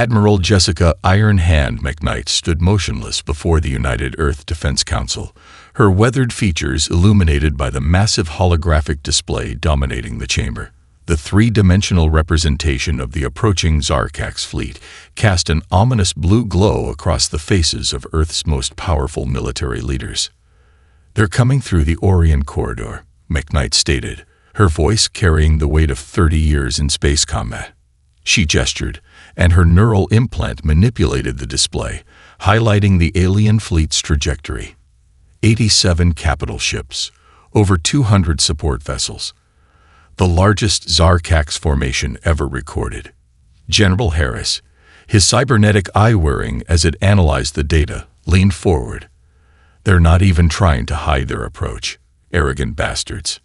Admiral Jessica Iron Hand McKnight stood motionless before the United Earth Defense Council, her weathered features illuminated by the massive holographic display dominating the chamber. The three-dimensional representation of the approaching Zarkax fleet cast an ominous blue glow across the faces of Earth's most powerful military leaders. "They're coming through the Orion Corridor," McKnight stated, her voice carrying the weight of 30 years in space combat. She gestured, and her neural implant manipulated the display, highlighting the alien fleet's trajectory. 87 capital ships, over 200 support vessels. The largest Zarkax formation ever recorded. General Harris, his cybernetic eye whirring as it analyzed the data, leaned forward. "They're not even trying to hide their approach. Arrogant bastards."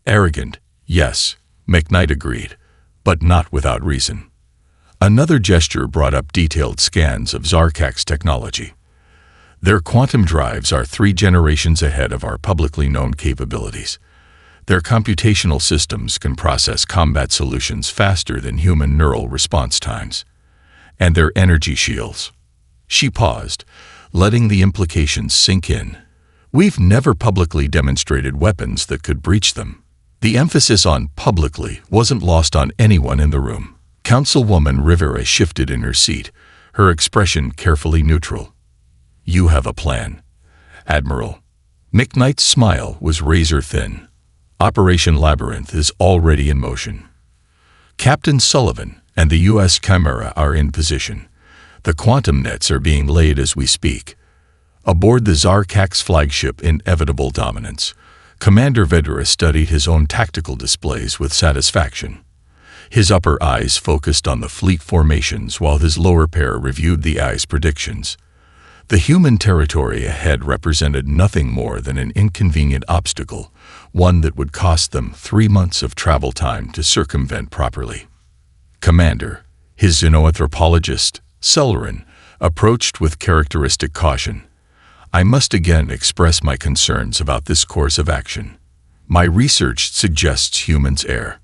"Arrogant, yes," McKnight agreed, but not without reason. Another gesture brought up detailed scans of Zarkax technology. "Their quantum drives are 3 generations ahead of our publicly known capabilities. Their computational systems can process combat solutions faster than human neural response times. And their energy shields." She paused, letting the implications sink in. "We've never publicly demonstrated weapons that could breach them." The emphasis on "publicly" wasn't lost on anyone in the room. Councilwoman Rivera shifted in her seat, her expression carefully neutral. "You have a plan, Admiral." McKnight's smile was razor-thin. "Operation Labyrinth is already in motion. Captain Sullivan and the U.S. Chimera are in position. The quantum nets are being laid as we speak." Aboard the Zarkax flagship Inevitable Dominance, Commander Vedra studied his own tactical displays with satisfaction. His upper eyes focused on the fleet formations while his lower pair reviewed the eye's predictions. The human territory ahead represented nothing more than an inconvenient obstacle, one that would cost them 3 months of travel time to circumvent properly. "Commander," his xenoanthropologist, Celerin, approached with characteristic caution. "I must again express my concerns about this course of action. My research suggests humans err."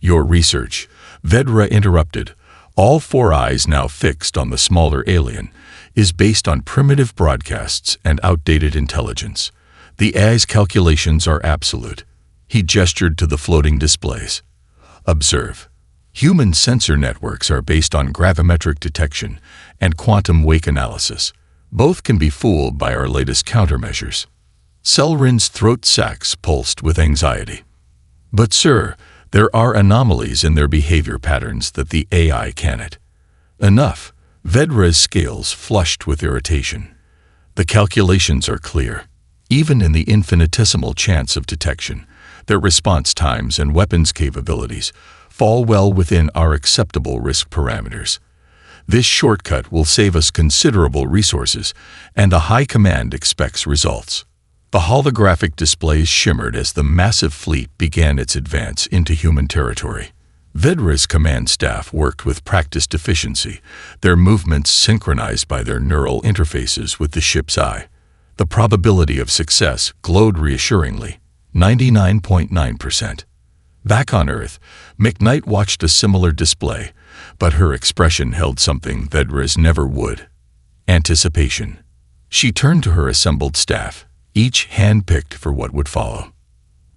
"Your research," Vedra interrupted, all 4 eyes now fixed on the smaller alien, "is based on primitive broadcasts and outdated intelligence. The AI's calculations are absolute." He gestured to the floating displays. "Observe. Human sensor networks are based on gravimetric detection and quantum wake analysis. Both can be fooled by our latest countermeasures." Celrin's throat sacs pulsed with anxiety. "But sir, there are anomalies in their behavior patterns that the AI cannot." "Enough." Vedra's scales flushed with irritation. "The calculations are clear. Even in the infinitesimal chance of detection, their response times and weapons capabilities fall well within our acceptable risk parameters. This shortcut will save us considerable resources, and the High Command expects results." The holographic displays shimmered as the massive fleet began its advance into human territory. Vedra's command staff worked with practiced efficiency, their movements synchronized by their neural interfaces with the ship's eye. The probability of success glowed reassuringly, 99.9%. Back on Earth, McKnight watched a similar display, but her expression held something Vedra's never would: anticipation. She turned to her assembled staff, each hand-picked for what would follow.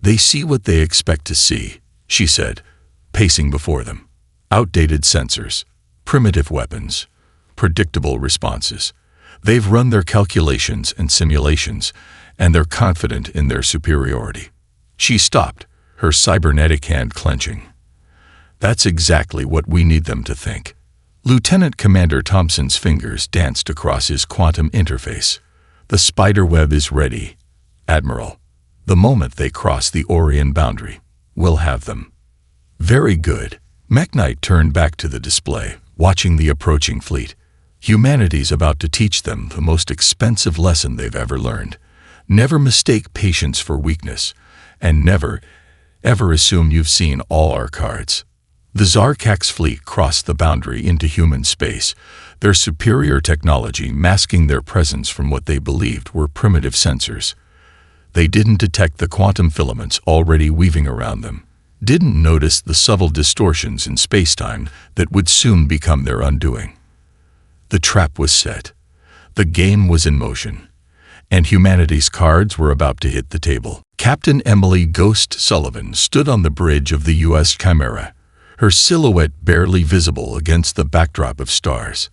"They see what they expect to see," she said, pacing before them. "Outdated sensors, primitive weapons, predictable responses. They've run their calculations and simulations, and they're confident in their superiority." She stopped, her cybernetic hand clenching. "That's exactly what we need them to think." Lieutenant Commander Thompson's fingers danced across his quantum interface. "The spiderweb is ready, Admiral. The moment they cross the Orion boundary, we'll have them." "Very good." McKnight turned back to the display, watching the approaching fleet. "Humanity's about to teach them the most expensive lesson they've ever learned. Never mistake patience for weakness, and never, ever assume you've seen all our cards." The Zarkax fleet crossed the boundary into human space, their superior technology masking their presence from what they believed were primitive sensors. They didn't detect the quantum filaments already weaving around them, didn't notice the subtle distortions in spacetime that would soon become their undoing. The trap was set. The game was in motion, and humanity's cards were about to hit the table. Captain Emily Ghost Sullivan stood on the bridge of the U.S. Chimera, her silhouette barely visible against the backdrop of stars.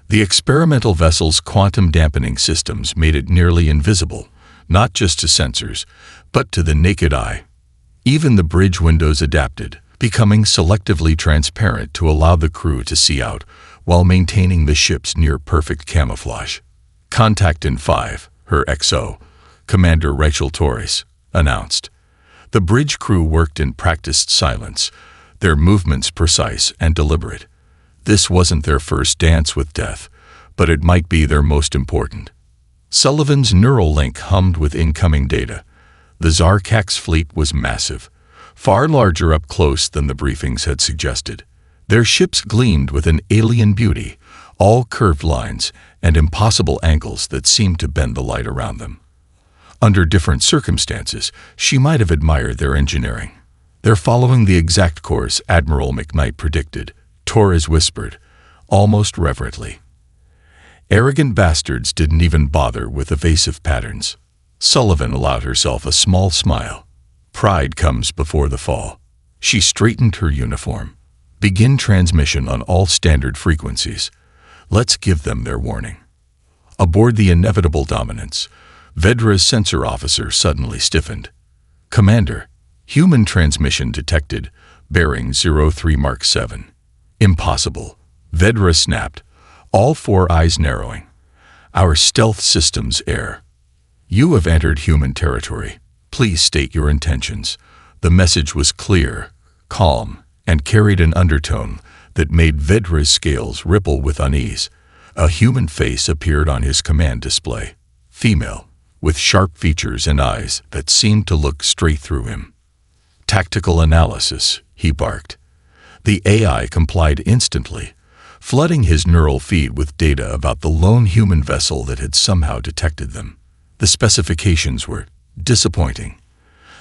The experimental vessel's quantum dampening systems made it nearly invisible, not just to sensors, but to the naked eye. Even the bridge windows adapted, becoming selectively transparent to allow the crew to see out while maintaining the ship's near-perfect camouflage. "Contact in 5, her XO," Commander Rachel Torres announced. The bridge crew worked in practiced silence, their movements precise and deliberate. This wasn't their first dance with death, but it might be their most important. Sullivan's neural link hummed with incoming data. The Zarkak's fleet was massive, far larger up close than the briefings had suggested. Their ships gleamed with an alien beauty, all curved lines and impossible angles that seemed to bend the light around them. Under different circumstances, she might have admired their engineering. "They're following the exact course Admiral McKnight predicted," Torres whispered, almost reverently. Arrogant bastards didn't even bother with evasive patterns. Sullivan allowed herself a small smile. Pride comes before the fall. She straightened her uniform. "Begin transmission on all standard frequencies. Let's give them their warning." Aboard the inevitable Dominance, Vedra's sensor officer suddenly stiffened. "Commander, human transmission detected, bearing 03 Mark 7. "Impossible," Vedra snapped, all four eyes narrowing. "Our stealth systems err. You have entered human territory. Please state your intentions." The message was clear, calm, and carried an undertone that made Vedra's scales ripple with unease. A human face appeared on his command display. Female, with sharp features and eyes that seemed to look straight through him. "Tactical analysis," he barked. The AI complied instantly, flooding his neural feed with data about the lone human vessel that had somehow detected them. The specifications were disappointing.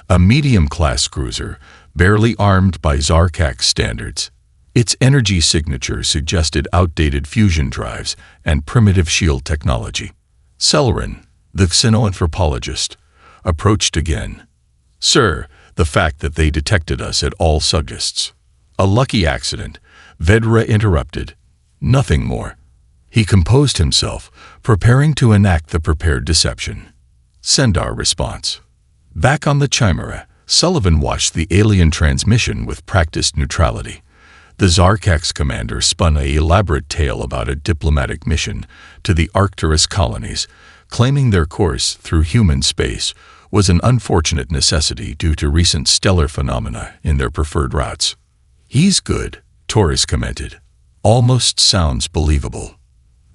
A medium-class cruiser, barely armed by Zarkak standards. Its energy signature suggested outdated fusion drives and primitive shield technology. Celerin, the xenoanthropologist, approached again. "Sir, the fact that they detected us at all suggests." "A lucky accident," Vedra interrupted. "Nothing more." He composed himself, preparing to enact the prepared deception. "Send our response." Back on the Chimera, Sullivan watched the alien transmission with practiced neutrality. The Zarkak's commander spun an elaborate tale about a diplomatic mission to the Arcturus colonies, claiming their course through human space was an unfortunate necessity due to recent stellar phenomena in their preferred routes. "He's good," Torres commented. "Almost sounds believable."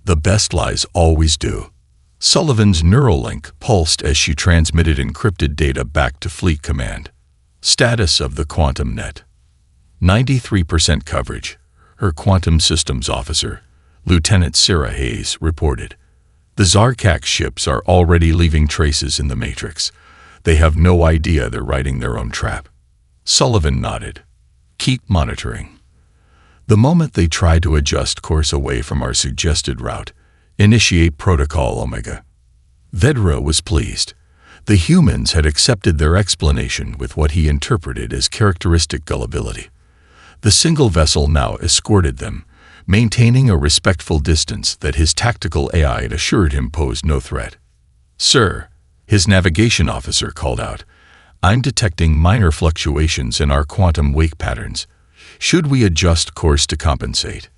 The best lies always do. Sullivan's Neuralink pulsed as she transmitted encrypted data back to Fleet Command. Status of the quantum net. 93% coverage, her quantum systems officer, Lieutenant Sarah Hayes, reported. The Zarkak ships are already leaving traces in the Matrix. They have no idea they're riding their own trap. Sullivan nodded. "Keep monitoring. The moment they try to adjust course away from our suggested route, initiate Protocol Omega." Vedra was pleased. The humans had accepted their explanation with what he interpreted as characteristic gullibility. The single vessel now escorted them, maintaining a respectful distance that his tactical AI had assured him posed no threat. "Sir," his navigation officer called out, "I'm detecting minor fluctuations in our quantum wake patterns. Should we adjust course to compensate?"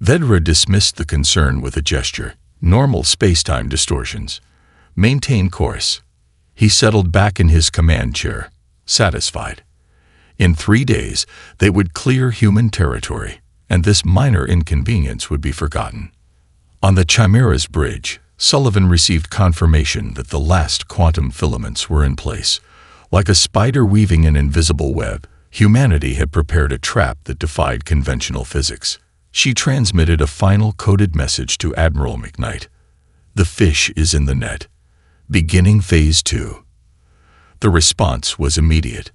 Vedra dismissed the concern with a gesture. "Normal space-time distortions. Maintain course." He settled back in his command chair, satisfied. In 3 days, they would clear human territory, and this minor inconvenience would be forgotten. On the Chimera's bridge, Sullivan received confirmation that the last quantum filaments were in place. Like a spider weaving an invisible web, humanity had prepared a trap that defied conventional physics. She transmitted a final coded message to Admiral McKnight. "The fish is in the net. Beginning Phase 2. The response was immediate.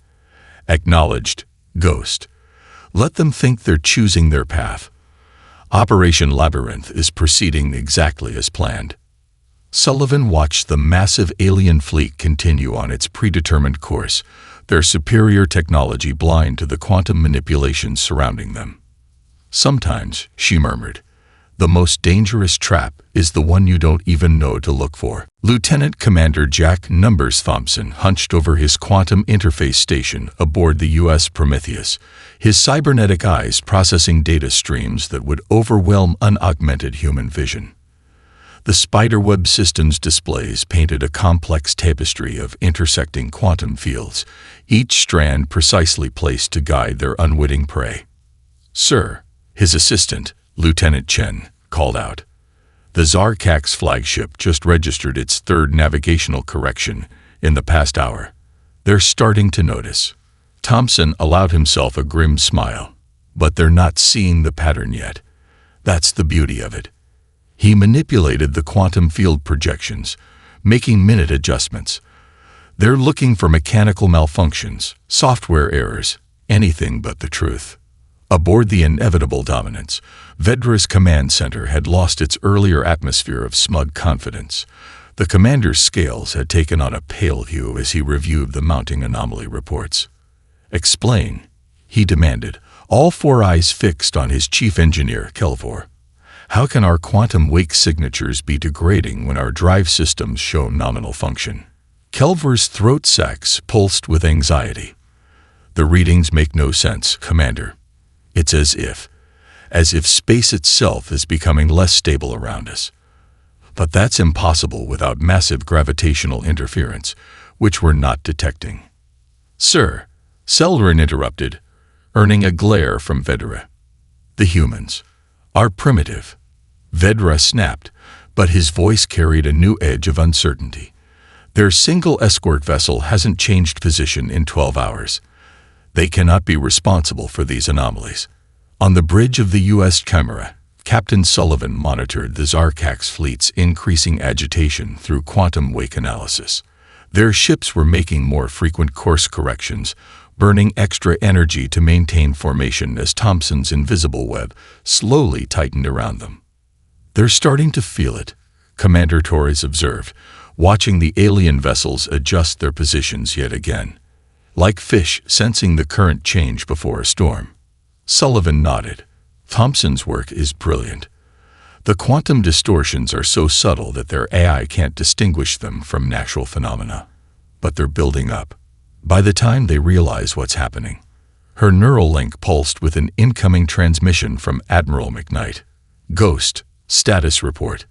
"Acknowledged, Ghost. Let them think they're choosing their path. Operation Labyrinth is proceeding exactly as planned. Sullivan watched the massive alien fleet continue on its predetermined course, their superior technology blind to the quantum manipulations surrounding them. Sometimes, she murmured, the most dangerous trap is the one you don't even know to look for. Lieutenant Commander Jack Numbers Thompson hunched over his quantum interface station aboard the U.S. Prometheus, his cybernetic eyes processing data streams that would overwhelm unaugmented human vision. The spiderweb system's displays painted a complex tapestry of intersecting quantum fields, each strand precisely placed to guide their unwitting prey. "Sir," his assistant, Lieutenant Chen, called out. The Zarkak's flagship just registered its third navigational correction in the past hour. They're starting to notice. Thompson allowed himself a grim smile. But they're not seeing the pattern yet. That's the beauty of it. He manipulated the quantum field projections, making minute adjustments. They're looking for mechanical malfunctions, software errors, anything but the truth. Aboard the Inevitable Dominance, Vedra's command center had lost its earlier atmosphere of smug confidence. The commander's scales had taken on a pale hue as he reviewed the mounting anomaly reports. "Explain," he demanded, all four eyes fixed on his chief engineer, Kelvor. "How can our quantum wake signatures be degrading when our drive systems show nominal function?" Kelvor's throat sacs pulsed with anxiety. "The readings make no sense, Commander. It's as if space itself is becoming less stable around us. But that's impossible without massive gravitational interference, which we're not detecting." "Sir," Selrin interrupted, earning a glare from Vedra. "The humans are primitive." Vedra snapped, but his voice carried a new edge of uncertainty. "Their single escort vessel hasn't changed position in 12 hours. They cannot be responsible for these anomalies." On the bridge of the U.S. Chimera, Captain Sullivan monitored the Zarkak's fleet's increasing agitation through quantum wake analysis. Their ships were making more frequent course corrections, burning extra energy to maintain formation as Thompson's invisible web slowly tightened around them. "They're starting to feel it," Commander Torres observed, watching the alien vessels adjust their positions yet again. "Like fish sensing the current change before a storm." Sullivan nodded. "Thompson's work is brilliant. The quantum distortions are so subtle that their AI can't distinguish them from natural phenomena. But they're building up. By the time they realize what's happening." Her neural link pulsed with an incoming transmission from Admiral McKnight. "Ghost, status report."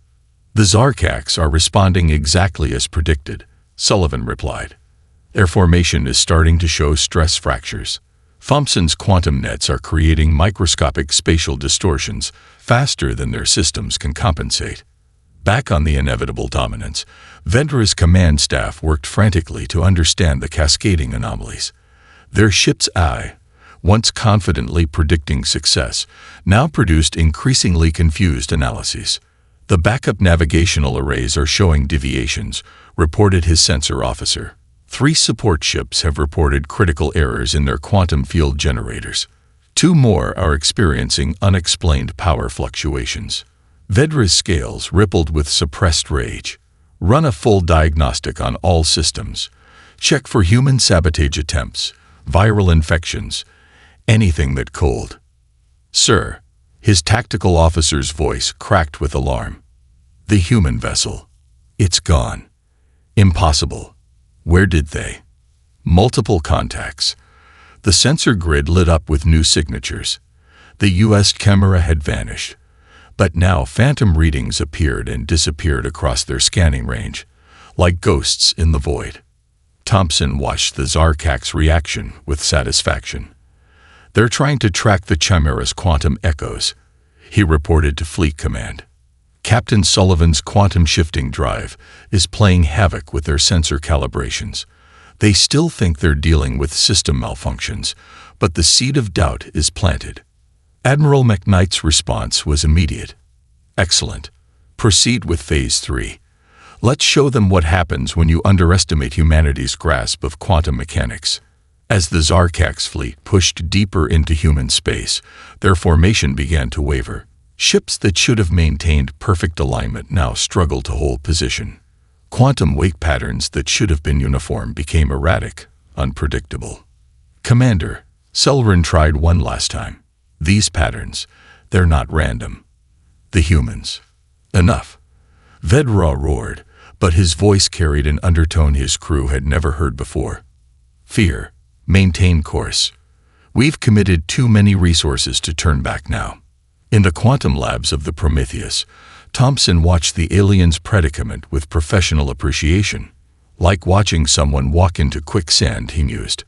"The Zarkaks are responding exactly as predicted," Sullivan replied. "Their formation is starting to show stress fractures. Thompson's quantum nets are creating microscopic spatial distortions faster than their systems can compensate." Back on the Inevitable Dominance, Vedra's command staff worked frantically to understand the cascading anomalies. Their ship's eye, once confidently predicting success, now produced increasingly confused analyses. "The backup navigational arrays are showing deviations," reported his sensor officer. 3 support ships have reported critical errors in their quantum field generators. 2 more are experiencing unexplained power fluctuations. Vedra's scales rippled with suppressed rage. "Run a full diagnostic on all systems. Check for human sabotage attempts, viral infections, anything that cold." "Sir," his tactical officer's voice cracked with alarm. "The human vessel. It's gone." "Impossible. Where did they?" "Multiple contacts." The sensor grid lit up with new signatures. The U.S. Chimera had vanished. But now phantom readings appeared and disappeared across their scanning range, like ghosts in the void. Thompson watched the Zarkak's reaction with satisfaction. "They're trying to track the Chimera's quantum echoes," he reported to Fleet Command. Captain Sullivan's quantum shifting drive is playing havoc with their sensor calibrations. They still think they're dealing with system malfunctions, but the seed of doubt is planted. Admiral McKnight's response was immediate. "Excellent. Proceed with Phase 3. Let's show them what happens when you underestimate humanity's grasp of quantum mechanics." As the Zarkak's fleet pushed deeper into human space, their formation began to waver, Ships that should have maintained perfect alignment now struggled to hold position. Quantum wake patterns that should have been uniform became erratic, unpredictable. Commander, Selrin tried one last time. These patterns, they're not random. The humans. Enough. Vedra roared, but his voice carried an undertone his crew had never heard before. Fear. Maintain course. We've committed too many resources to turn back now. In the quantum labs of the Prometheus, Thompson watched the aliens' predicament with professional appreciation. Like watching someone walk into quicksand, he mused.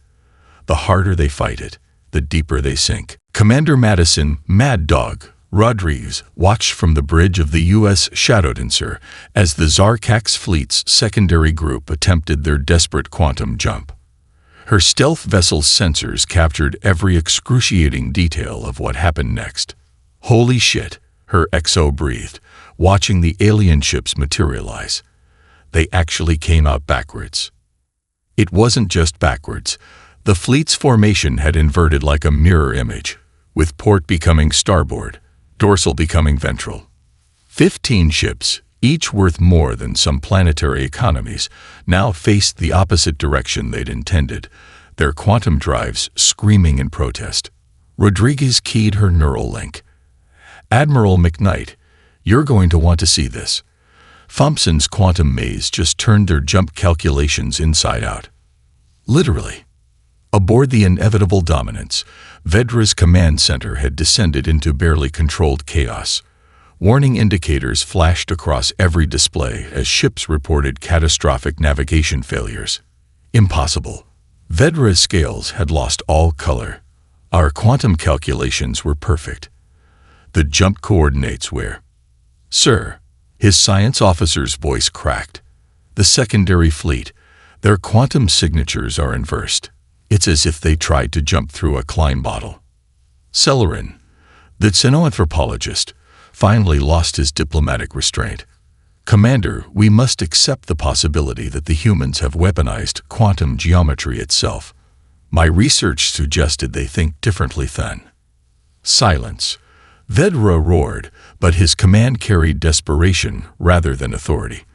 The harder they fight it, the deeper they sink. Commander Madison, Mad Dog, Rodriguez watched from the bridge of the U.S. Shadowdancer as the Zarkax fleet's secondary group attempted their desperate quantum jump. Her stealth vessel's sensors captured every excruciating detail of what happened next. Holy shit, her XO breathed, watching the alien ships materialize. They actually came out backwards. It wasn't just backwards. The fleet's formation had inverted like a mirror image, with port becoming starboard, dorsal becoming ventral. 15 ships, each worth more than some planetary economies, now faced the opposite direction they'd intended, their quantum drives screaming in protest. Rodriguez keyed her neural link. Admiral McKnight, you're going to want to see this. Thompson's quantum maze just turned their jump calculations inside out. Literally. Aboard the inevitable dominance, Vedra's command center had descended into barely controlled chaos. Warning indicators flashed across every display as ships reported catastrophic navigation failures. Impossible. Vedra's scales had lost all color. Our quantum calculations were perfect. The jump coordinates were... Sir, his science officer's voice cracked. The secondary fleet, their quantum signatures are inversed. It's as if they tried to jump through a Klein bottle. Selrin, the xenoanthropologist, finally lost his diplomatic restraint. Commander, we must accept the possibility that the humans have weaponized quantum geometry itself. My research suggested they think differently then. Silence. Vedra roared, but his command carried desperation rather than authority.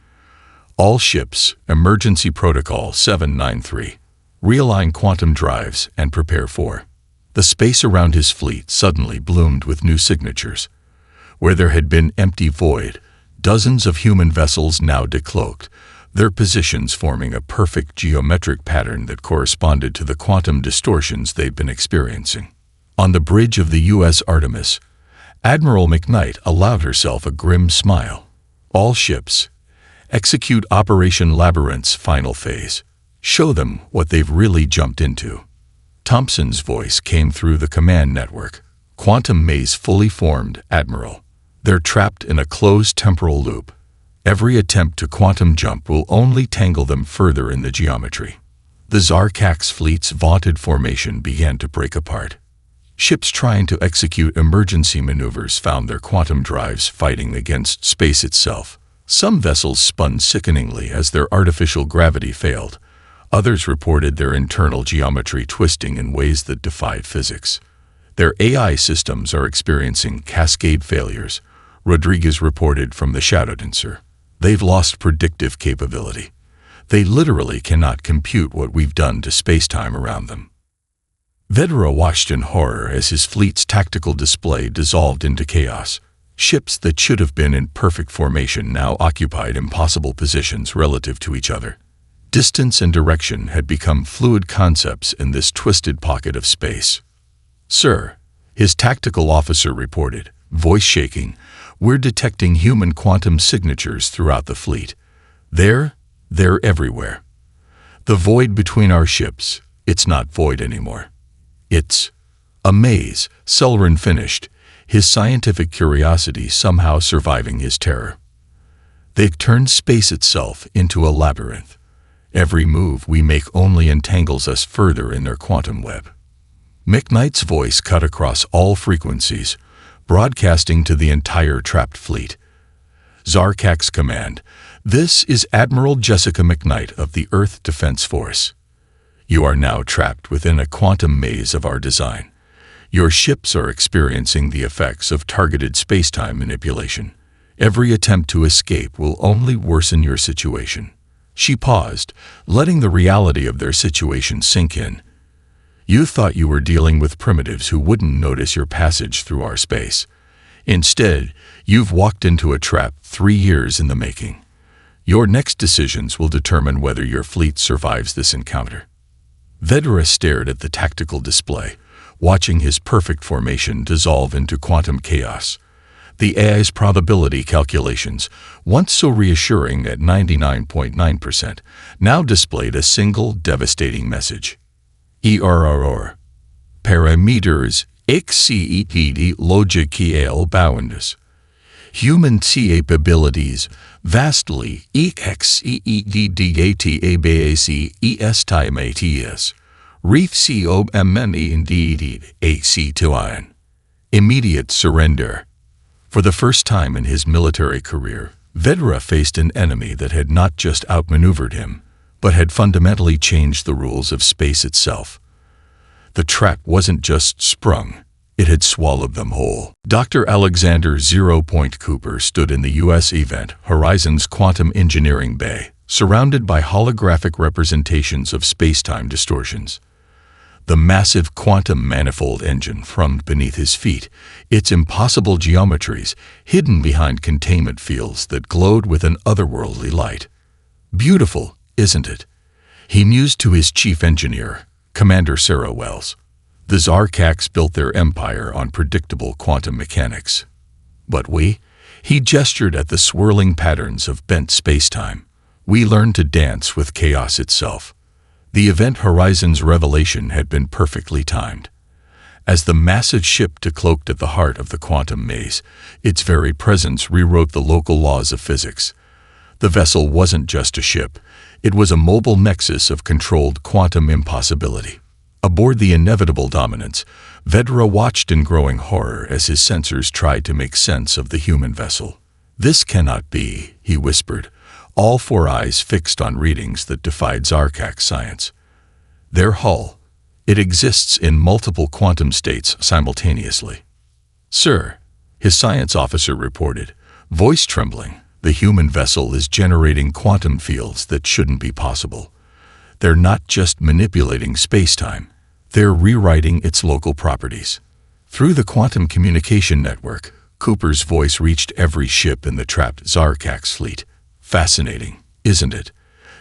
All ships, Emergency Protocol 793. Realign quantum drives and prepare for. The space around his fleet suddenly bloomed with new signatures. Where there had been empty void, dozens of human vessels now decloaked, their positions forming a perfect geometric pattern that corresponded to the quantum distortions they'd been experiencing. On the bridge of the U.S. Artemis, Admiral McKnight allowed herself a grim smile. All ships, execute Operation Labyrinth's final phase. Show them what they've really jumped into. Thompson's voice came through the command network. Quantum maze fully formed, Admiral. They're trapped in a closed temporal loop. Every attempt to quantum jump will only tangle them further in the geometry. The Zarkax fleet's vaunted formation began to break apart. Ships trying to execute emergency maneuvers found their quantum drives fighting against space itself. Some vessels spun sickeningly as their artificial gravity failed. Others reported their internal geometry twisting in ways that defied physics. Their AI systems are experiencing cascade failures, Rodriguez reported from the Shadowdancer. They've lost predictive capability. They literally cannot compute what we've done to space-time around them. Vedra watched in horror as his fleet's tactical display dissolved into chaos. Ships that should have been in perfect formation now occupied impossible positions relative to each other. Distance and direction had become fluid concepts in this twisted pocket of space. Sir, his tactical officer reported, voice shaking, we're detecting human quantum signatures throughout the fleet. They're everywhere. The void between our ships, it's not void anymore. It's a maze, Selrin finished, his scientific curiosity somehow surviving his terror. They've turned space itself into a labyrinth. Every move we make only entangles us further in their quantum web. McKnight's voice cut across all frequencies, broadcasting to the entire trapped fleet. Zarkax Command, this is Admiral Jessica McKnight of the Earth Defense Force. You are now trapped within a quantum maze of our design. Your ships are experiencing the effects of targeted space-time manipulation. Every attempt to escape will only worsen your situation." She paused, letting the reality of their situation sink in. "You thought you were dealing with primitives who wouldn't notice your passage through our space. Instead, you've walked into a trap 3 years in the making. Your next decisions will determine whether your fleet survives this encounter." Vedra stared at the tactical display, watching his perfect formation dissolve into quantum chaos. The AI's probability calculations, once so reassuring at 99.9%, now displayed a single devastating message. Error. Parameters exceed logical bounds. Human capabilities vastly exceed data estimates. Reef comne indeed ac2. Immediate surrender. For the first time in his military career, Vedra faced an enemy that had not just outmaneuvered him, but had fundamentally changed the rules of space itself. The trap wasn't just sprung, it had swallowed them whole. Dr. Alexander "Zero Point" Cooper stood in the U.S. Event Horizon's quantum engineering bay, surrounded by holographic representations of space-time distortions. The massive quantum manifold engine thrummed beneath his feet, its impossible geometries hidden behind containment fields that glowed with an otherworldly light. "Beautiful, isn't it?" he mused to his chief engineer, Commander Sarah Wells. The Zarkax built their empire on predictable quantum mechanics. But he gestured at the swirling patterns of bent space-time. "We learned to dance with chaos itself." The Event Horizon's revelation had been perfectly timed. As the massive ship decloaked at the heart of the quantum maze, its very presence rewrote the local laws of physics. The vessel wasn't just a ship, it was a mobile nexus of controlled quantum impossibility. Aboard the inevitable dominance, Vedra watched in growing horror as his sensors tried to make sense of the human vessel. "This cannot be," he whispered, all 4 eyes fixed on readings that defied Zarkax science. "Their hull, it exists in multiple quantum states simultaneously." "Sir," his science officer reported, voice trembling, "the human vessel is generating quantum fields that shouldn't be possible. They're not just manipulating space-time, they're rewriting its local properties." Through the quantum communication network, Cooper's voice reached every ship in the trapped Zarkax fleet. "Fascinating, isn't it?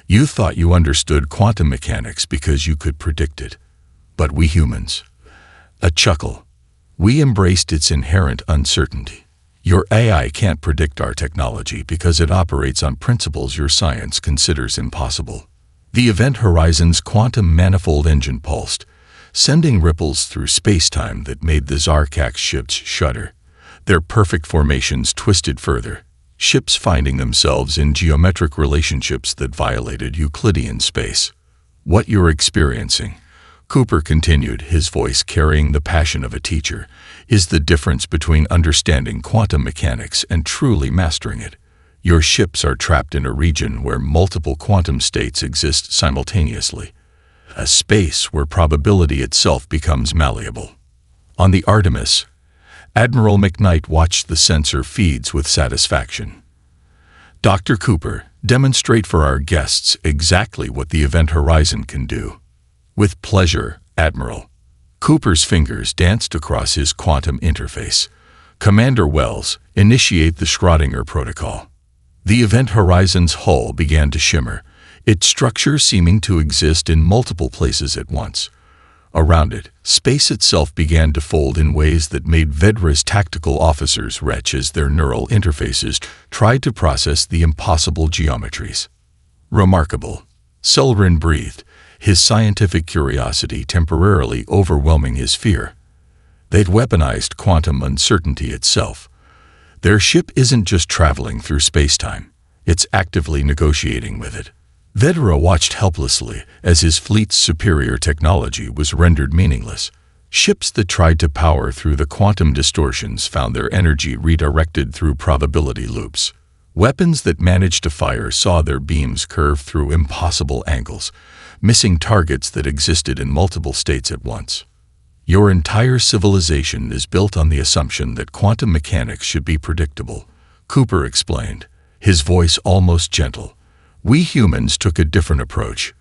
You thought you understood quantum mechanics because you could predict it. But we humans..." A chuckle. "We embraced its inherent uncertainty. Your AI can't predict our technology because it operates on principles your science considers impossible." The Event Horizon's quantum manifold engine pulsed, sending ripples through space-time that made the Zarkax ships shudder. Their perfect formations twisted further, ships finding themselves in geometric relationships that violated Euclidean space. "What you're experiencing," Cooper continued, his voice carrying the passion of a teacher, "is the difference between understanding quantum mechanics and truly mastering it. Your ships are trapped in a region where multiple quantum states exist simultaneously, a space where probability itself becomes malleable." On the Artemis, Admiral McKnight watched the sensor feeds with satisfaction. "Dr. Cooper, demonstrate for our guests exactly what the Event Horizon can do." "With pleasure, Admiral." Cooper's fingers danced across his quantum interface. "Commander Wells, initiate the Schrödinger protocol." The Event Horizon's hull began to shimmer, its structure seeming to exist in multiple places at once. Around it, space itself began to fold in ways that made Vedra's tactical officers retch as their neural interfaces tried to process the impossible geometries. "Remarkable," Selrin breathed, his scientific curiosity temporarily overwhelming his fear. They'd weaponized quantum uncertainty itself. Their ship isn't just traveling through space-time, it's actively negotiating with it. Vedra watched helplessly as his fleet's superior technology was rendered meaningless. Ships that tried to power through the quantum distortions found their energy redirected through probability loops. Weapons that managed to fire saw their beams curve through impossible angles, missing targets that existed in multiple states at once. Your entire civilization is built on the assumption that quantum mechanics should be predictable, Cooper explained, his voice almost gentle. We humans took a different approach.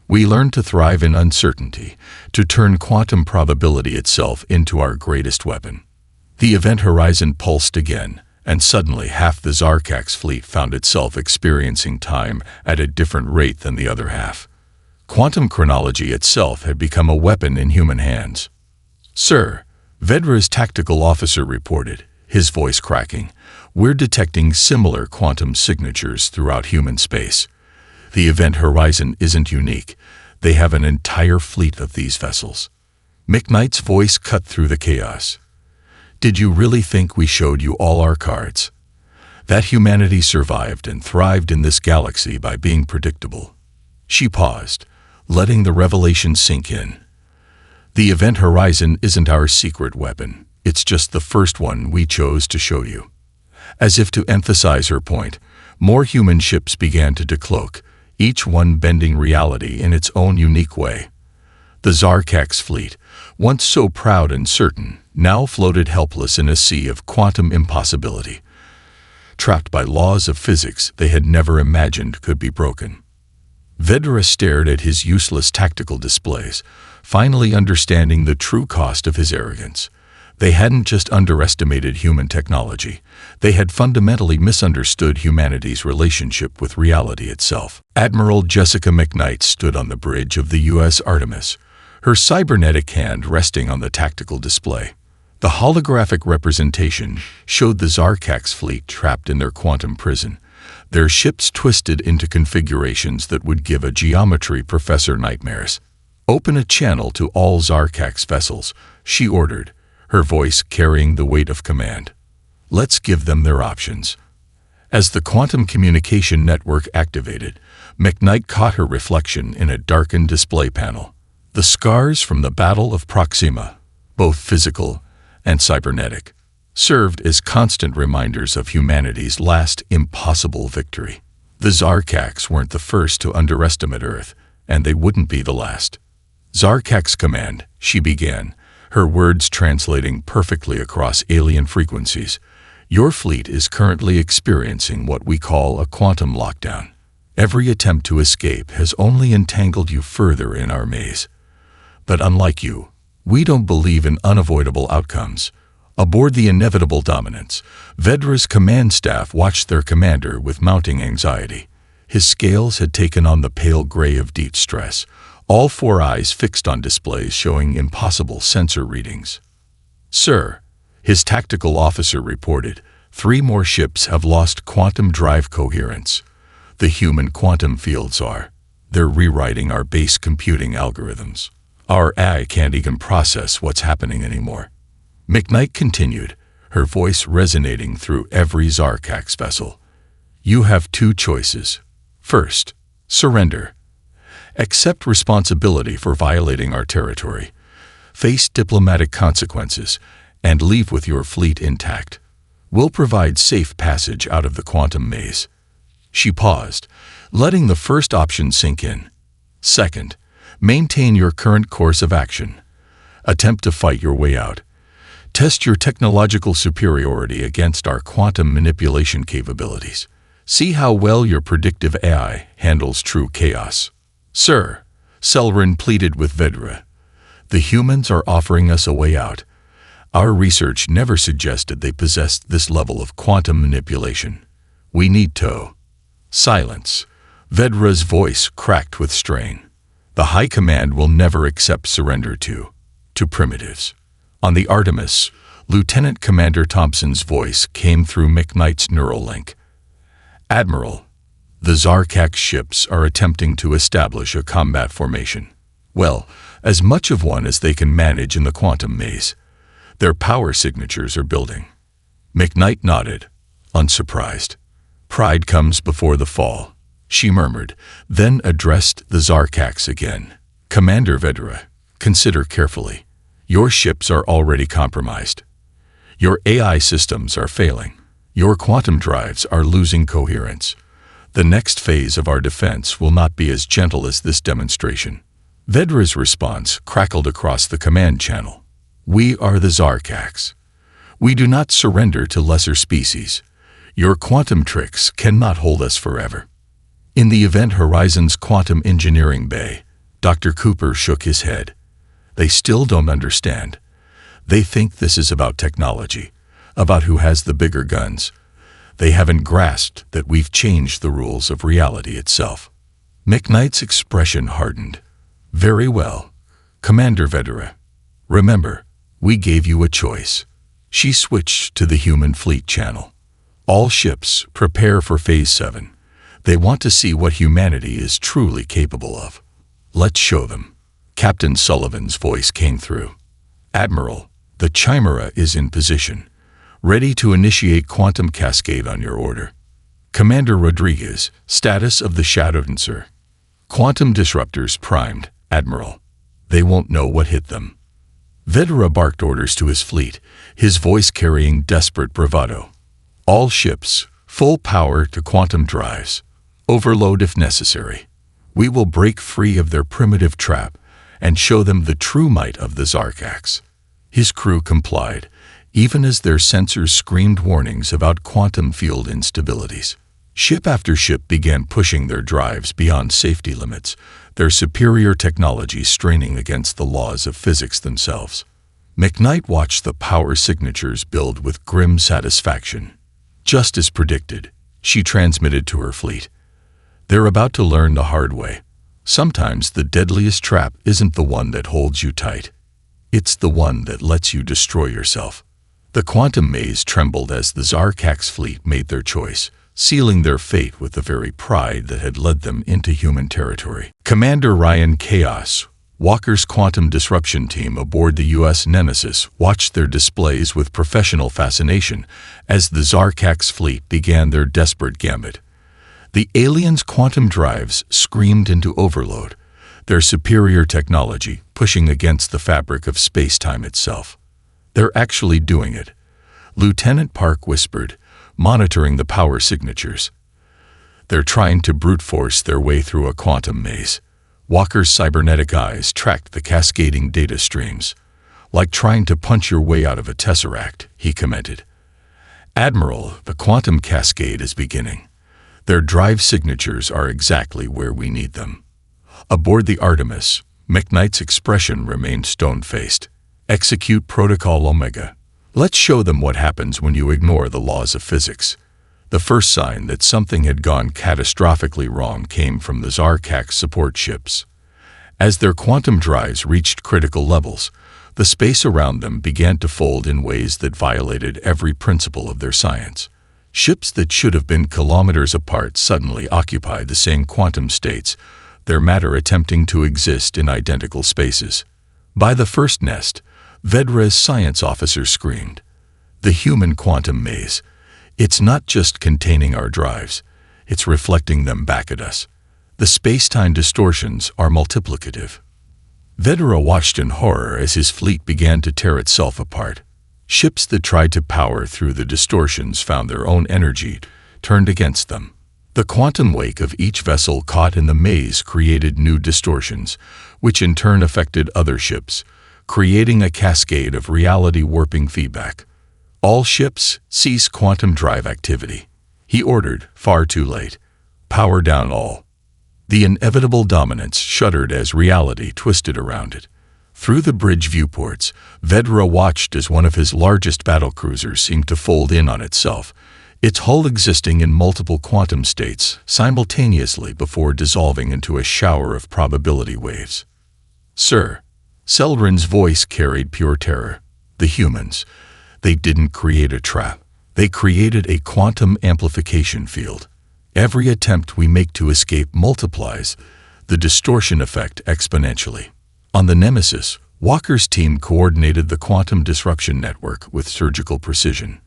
We learned to thrive in uncertainty, to turn quantum probability itself into our greatest weapon. The event horizon pulsed again, and suddenly half the Zarkak's fleet found itself experiencing time at a different rate than the other half. Quantum chronology itself had become a weapon in human hands. "Sir," Vedra's tactical officer reported, his voice cracking, "we're detecting similar quantum signatures throughout human space. The event horizon isn't unique. They have an entire fleet of these vessels." McKnight's voice cut through the chaos. "Did you really think we showed you all our cards? That humanity survived and thrived in this galaxy by being predictable?" She paused, letting the revelation sink in. "The event horizon isn't our secret weapon. It's just the first one we chose to show you." As if to emphasize her point, more human ships began to decloak, each one bending reality in its own unique way. The Zarkak's fleet, once so proud and certain, now floated helpless in a sea of quantum impossibility, trapped by laws of physics they had never imagined could be broken. Vedra stared at his useless tactical displays, finally understanding the true cost of his arrogance. They hadn't just underestimated human technology, they had fundamentally misunderstood humanity's relationship with reality itself. Admiral Jessica McKnight stood on the bridge of the U.S. Artemis, her cybernetic hand resting on the tactical display. The holographic representation showed the Zarkak's fleet trapped in their quantum prison, their ships twisted into configurations that would give a geometry professor nightmares. "Open a channel to all Zarkak's vessels," she ordered, her voice carrying the weight of command. "Let's give them their options." As the quantum communication network activated, McKnight caught her reflection in a darkened display panel. The scars from the Battle of Proxima, both physical and cybernetic, served as constant reminders of humanity's last impossible victory. The Zarkaks weren't the first to underestimate Earth, and they wouldn't be the last. "Zarkak's command," she began, her words translating perfectly across alien frequencies. "Your fleet is currently experiencing what we call a quantum lockdown. Every attempt to escape has only entangled you further in our maze. But unlike you, we don't believe in unavoidable outcomes." Aboard the inevitable dominance, Vedra's command staff watched their commander with mounting anxiety. His scales had taken on the pale gray of deep stress, all four eyes fixed on displays showing impossible sensor readings. "Sir," his tactical officer reported, 3 more ships have lost quantum drive coherence. The human quantum fields are. They're rewriting our base computing algorithms. Our AI can't even process what's happening anymore." McKnight continued, her voice resonating through every Zarkak's vessel. "You have 2 choices. First, surrender. Accept responsibility for violating our territory. Face diplomatic consequences, and leave with your fleet intact. We'll provide safe passage out of the quantum maze." She paused, letting the first option sink in. "Second, maintain your current course of action. Attempt to fight your way out. Test your technological superiority against our quantum manipulation capabilities. See how well your predictive AI handles true chaos." "Sir," Selrin pleaded with Vedra, "the humans are offering us a way out. Our research never suggested they possessed this level of quantum manipulation. We need to." "Silence." Vedra's voice cracked with strain. "The High Command will never accept surrender to primitives." On the Artemis, Lieutenant Commander Thompson's voice came through McKnight's neural link. "Admiral, the Zarkak ships are attempting to establish a combat formation. Well, as much of one as they can manage in the quantum maze. Their power signatures are building." McKnight nodded, unsurprised. "Pride comes before the fall," she murmured, then addressed the Zarkaks again. "Commander Vedra, consider carefully. Your ships are already compromised. Your AI systems are failing. Your quantum drives are losing coherence. The next phase of our defense will not be as gentle as this demonstration." Vedra's response crackled across the command channel. We are the Zarkax. We do not surrender to lesser species. Your quantum tricks cannot hold us forever." In the Event Horizon's quantum engineering bay, Dr. Cooper shook his head. They still don't understand. They think this is about technology, about who has the bigger guns. They haven't grasped that we've changed the rules of reality itself. McKnight's expression hardened. "Very well, Commander Vedera. Remember, we gave you a choice." She switched to the human fleet channel. "All ships, prepare for Phase 7. They want to see what humanity is truly capable of. Let's show them." Captain Sullivan's voice came through. "Admiral, the Chimera is in position, ready to initiate quantum cascade on your order." Commander Rodriguez, status of the Shadowdancer. "Quantum disruptors primed, Admiral. They won't know what hit them." Vedera barked orders to his fleet, his voice carrying desperate bravado. "All ships, full power to quantum drives. Overload if necessary. We will break free of their primitive trap and show them the true might of the Zarkax." His crew complied, even as their sensors screamed warnings about quantum field instabilities. Ship after ship began pushing their drives beyond safety limits, their superior technology straining against the laws of physics themselves. McKnight watched the power signatures build with grim satisfaction. Just as predicted, she transmitted to her fleet. "They're about to learn the hard way. Sometimes the deadliest trap isn't the one that holds you tight. It's the one that lets you destroy yourself." The quantum maze trembled as the Zarkax fleet made their choice, sealing their fate with the very pride that had led them into human territory. Commander Ryan Chaos, Walker's quantum disruption team aboard the U.S. Nemesis, watched their displays with professional fascination as the Zarkax fleet began their desperate gambit. The aliens' quantum drives screamed into overload, their superior technology pushing against the fabric of space-time itself. "They're actually doing it," Lieutenant Park whispered, monitoring the power signatures. "They're trying to brute force their way through a quantum maze." Walker's cybernetic eyes tracked the cascading data streams. "Like trying to punch your way out of a tesseract," he commented. "Admiral, the quantum cascade is beginning. Their drive signatures are exactly where we need them." Aboard the Artemis, McKnight's expression remained stone-faced. "Execute Protocol Omega. Let's show them what happens when you ignore the laws of physics." The first sign that something had gone catastrophically wrong came from the Zarkax support ships. As their quantum drives reached critical levels, the space around them began to fold in ways that violated every principle of their science. Ships that should have been kilometers apart suddenly occupied the same quantum states, their matter attempting to exist in identical spaces. By the first nest, Vedera's science officer screamed, "The human quantum maze. It's not just containing our drives, it's reflecting them back at us. The space-time distortions are multiplicative." Vedera watched in horror as his fleet began to tear itself apart. Ships that tried to power through the distortions found their own energy turned against them. The quantum wake of each vessel caught in the maze created new distortions, which in turn affected other ships, creating a cascade of reality-warping feedback. "All ships, cease quantum drive activity," he ordered, far too late. "Power down all." The inevitable dominance shuddered as reality twisted around it. Through the bridge viewports, Vedera watched as one of his largest battlecruisers seemed to fold in on itself, its hull existing in multiple quantum states simultaneously before dissolving into a shower of probability waves. "Sir," Selrin's voice carried pure terror. "The humans, they didn't create a trap. They created a quantum amplification field. Every attempt we make to escape multiplies the distortion effect exponentially." On the Nemesis, Walker's team coordinated the quantum disruption network with surgical precision.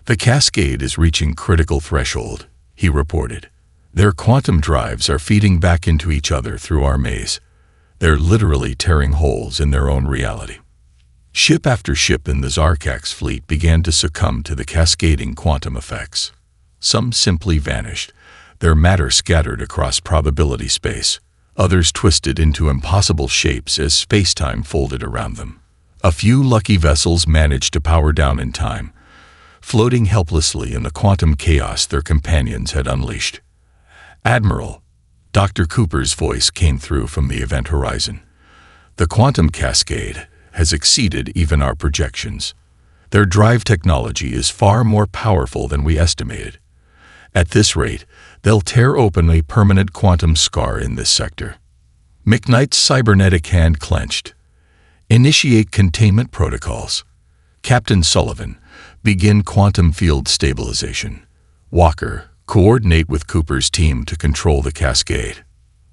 "The cascade is reaching critical threshold," he reported. "Their quantum drives are feeding back into each other through our maze. They're literally tearing holes in their own reality." Ship after ship in the Zarkax fleet began to succumb to the cascading quantum effects. Some simply vanished, their matter scattered across probability space. Others twisted into impossible shapes as space-time folded around them. A few lucky vessels managed to power down in time, floating helplessly in the quantum chaos their companions had unleashed. "Admiral," Dr. Cooper's voice came through from the event horizon. "The quantum cascade has exceeded even our projections. Their drive technology is far more powerful than we estimated. At this rate, they'll tear open a permanent quantum scar in this sector." McKnight's cybernetic hand clenched. "Initiate containment protocols. Captain Sullivan, begin quantum field stabilization. Walker, coordinate with Cooper's team to control the cascade."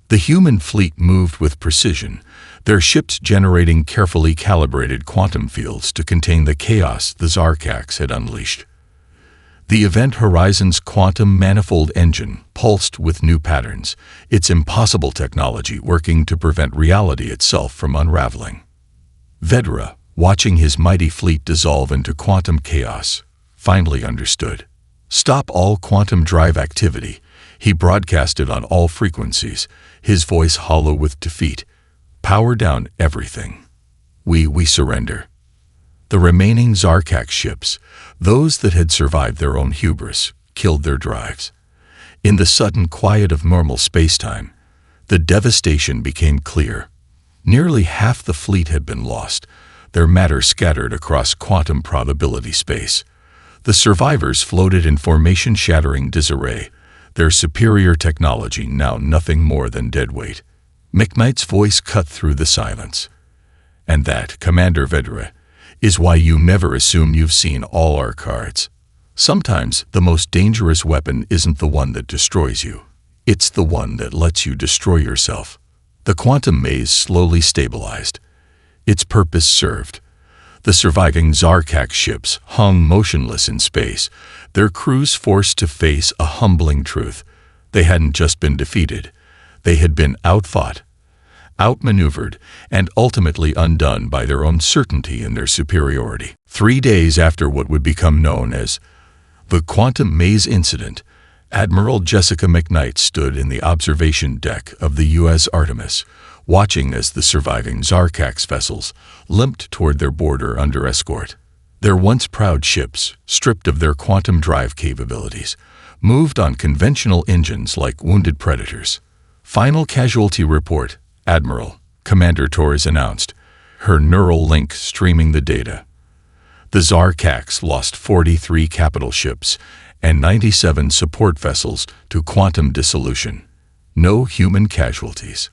The human fleet moved with precision, their ships generating carefully calibrated quantum fields to contain the chaos the Zarkax had unleashed. The Event Horizon's quantum manifold engine pulsed with new patterns, its impossible technology working to prevent reality itself from unraveling. Vedra, watching his mighty fleet dissolve into quantum chaos, finally understood. "Stop all quantum drive activity," he broadcasted on all frequencies, his voice hollow with defeat. "Power down everything. We surrender." The remaining Zarkax ships, those that had survived their own hubris, killed their drives. In the sudden quiet of normal spacetime, the devastation became clear. Nearly half the fleet had been lost, their matter scattered across quantum probability space. The survivors floated in formation-shattering disarray, their superior technology now nothing more than dead weight. McKnight's voice cut through the silence. "And that, Commander Vedra, is why you never assume you've seen all our cards. Sometimes the most dangerous weapon isn't the one that destroys you. It's the one that lets you destroy yourself." The quantum maze slowly stabilized. Its purpose served. The surviving Zarkax ships hung motionless in space, their crews forced to face a humbling truth. They hadn't just been defeated. They had been outfought, outmaneuvered, and ultimately undone by their own certainty in their superiority. 3 days after what would become known as the Quantum Maze Incident, Admiral Jessica McKnight stood in the observation deck of the U.S. Artemis, watching as the surviving Zarkax vessels limped toward their border under escort. Their once proud ships, stripped of their quantum drive capabilities, moved on conventional engines like wounded predators. "Final casualty report, Admiral," Commander Torres announced, her neural link streaming the data. The Zarkax lost 43 capital ships and 97 support vessels to quantum dissolution. No human casualties.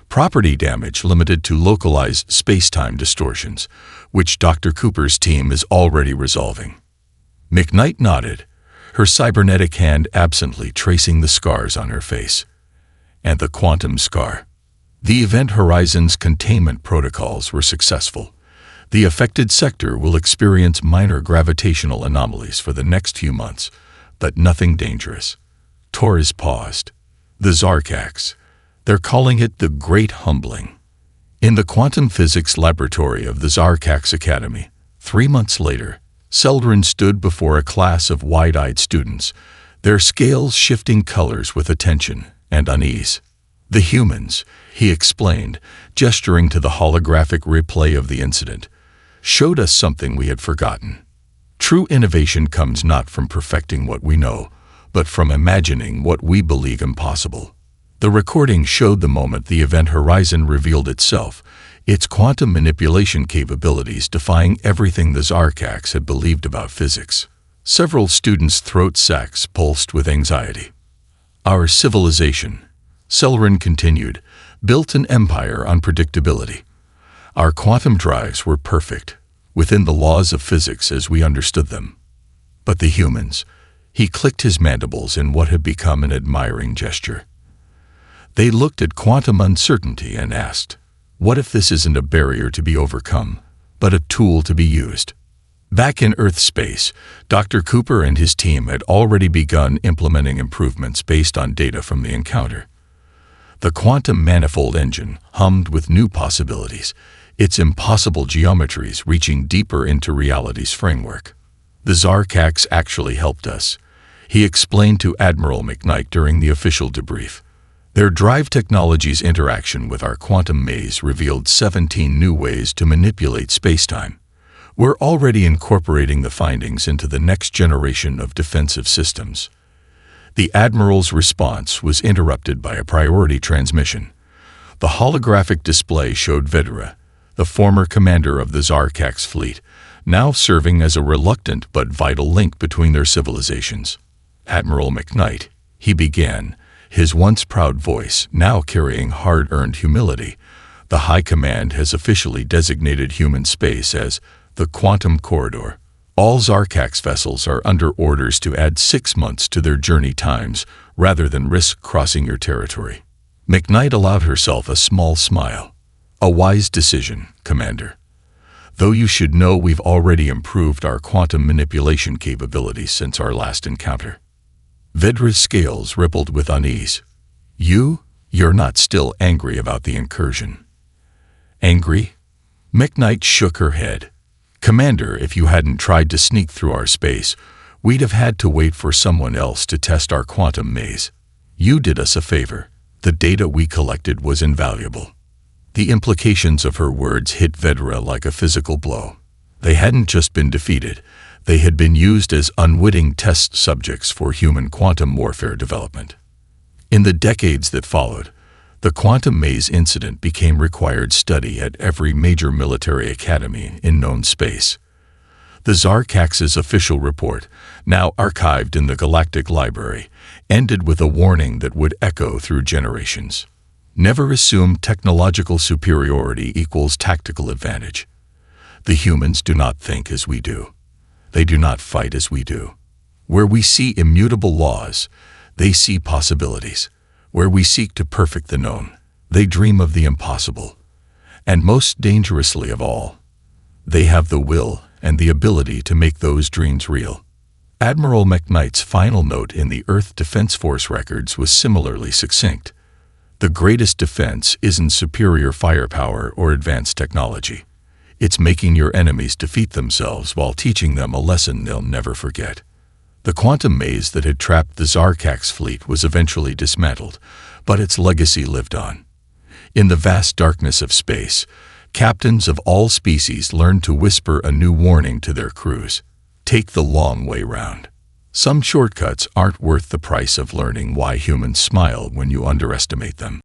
Property damage limited to localized space-time distortions, which Dr. Cooper's team is already resolving. McKnight nodded, her cybernetic hand absently tracing the scars on her face. And the quantum scar. The Event Horizon's containment protocols were successful. The affected sector will experience minor gravitational anomalies for the next few months, but nothing dangerous. Torres paused. The Zarkax. They're calling it the Great Humbling. In the quantum physics laboratory of the Zarkax Academy, 3 months later, Seldrin stood before a class of wide-eyed students, their scales shifting colors with attention and unease. "The humans," he explained, gesturing to the holographic replay of the incident, "showed us something we had forgotten. True innovation comes not from perfecting what we know, but from imagining what we believe impossible." The recording showed the moment the Event Horizon revealed itself, its quantum manipulation capabilities defying everything the Zarkax had believed about physics. Several students' throat sacs pulsed with anxiety. "Our civilization," Seldrin continued, "built an empire on predictability. Our quantum drives were perfect, within the laws of physics as we understood them. But the humans," he clicked his mandibles in what had become an admiring gesture. "They looked at quantum uncertainty and asked, what if this isn't a barrier to be overcome, but a tool to be used?" Back in Earth space, Dr. Cooper and his team had already begun implementing improvements based on data from the encounter. The quantum manifold engine hummed with new possibilities, its impossible geometries reaching deeper into reality's framework. "The Zarkax actually helped us," he explained to Admiral McKnight during the official debrief. Their drive technology's interaction with our quantum maze revealed 17 new ways to manipulate spacetime. We're already incorporating the findings into the next generation of defensive systems. The Admiral's response was interrupted by a priority transmission. The holographic display showed Vedra, the former commander of the Zarkax fleet, now serving as a reluctant but vital link between their civilizations. "Admiral McKnight," he began, his once proud voice now carrying hard-earned humility. "The High Command has officially designated human space as the Quantum Corridor. All Zarkax vessels are under orders to add 6 months to their journey times rather than risk crossing your territory." McKnight allowed herself a small smile. "A wise decision, Commander. Though you should know we've already improved our quantum manipulation capabilities since our last encounter." Vedra's scales rippled with unease. You're not still angry about the incursion." "Angry?" McKnight shook her head. "Commander, if you hadn't tried to sneak through our space, we'd have had to wait for someone else to test our quantum maze. You did us a favor. The data we collected was invaluable." The implications of her words hit Vedra like a physical blow. They hadn't just been defeated, they had been used as unwitting test subjects for human quantum warfare development. In the decades that followed, the quantum maze incident became required study at every major military academy in known space. The Zarkax's official report, now archived in the Galactic Library, ended with a warning that would echo through generations. Never assume technological superiority equals tactical advantage. The humans do not think as we do. They do not fight as we do. Where we see immutable laws, they see possibilities. Where we seek to perfect the known, they dream of the impossible. And most dangerously of all, they have the will and the ability to make those dreams real. Admiral McKnight's final note in the Earth Defense Force records was similarly succinct. "The greatest defense isn't superior firepower or advanced technology. It's making your enemies defeat themselves while teaching them a lesson they'll never forget." The quantum maze that had trapped the Zarkax fleet was eventually dismantled, but its legacy lived on. In the vast darkness of space, captains of all species learned to whisper a new warning to their crews: take the long way round. Some shortcuts aren't worth the price of learning why humans smile when you underestimate them.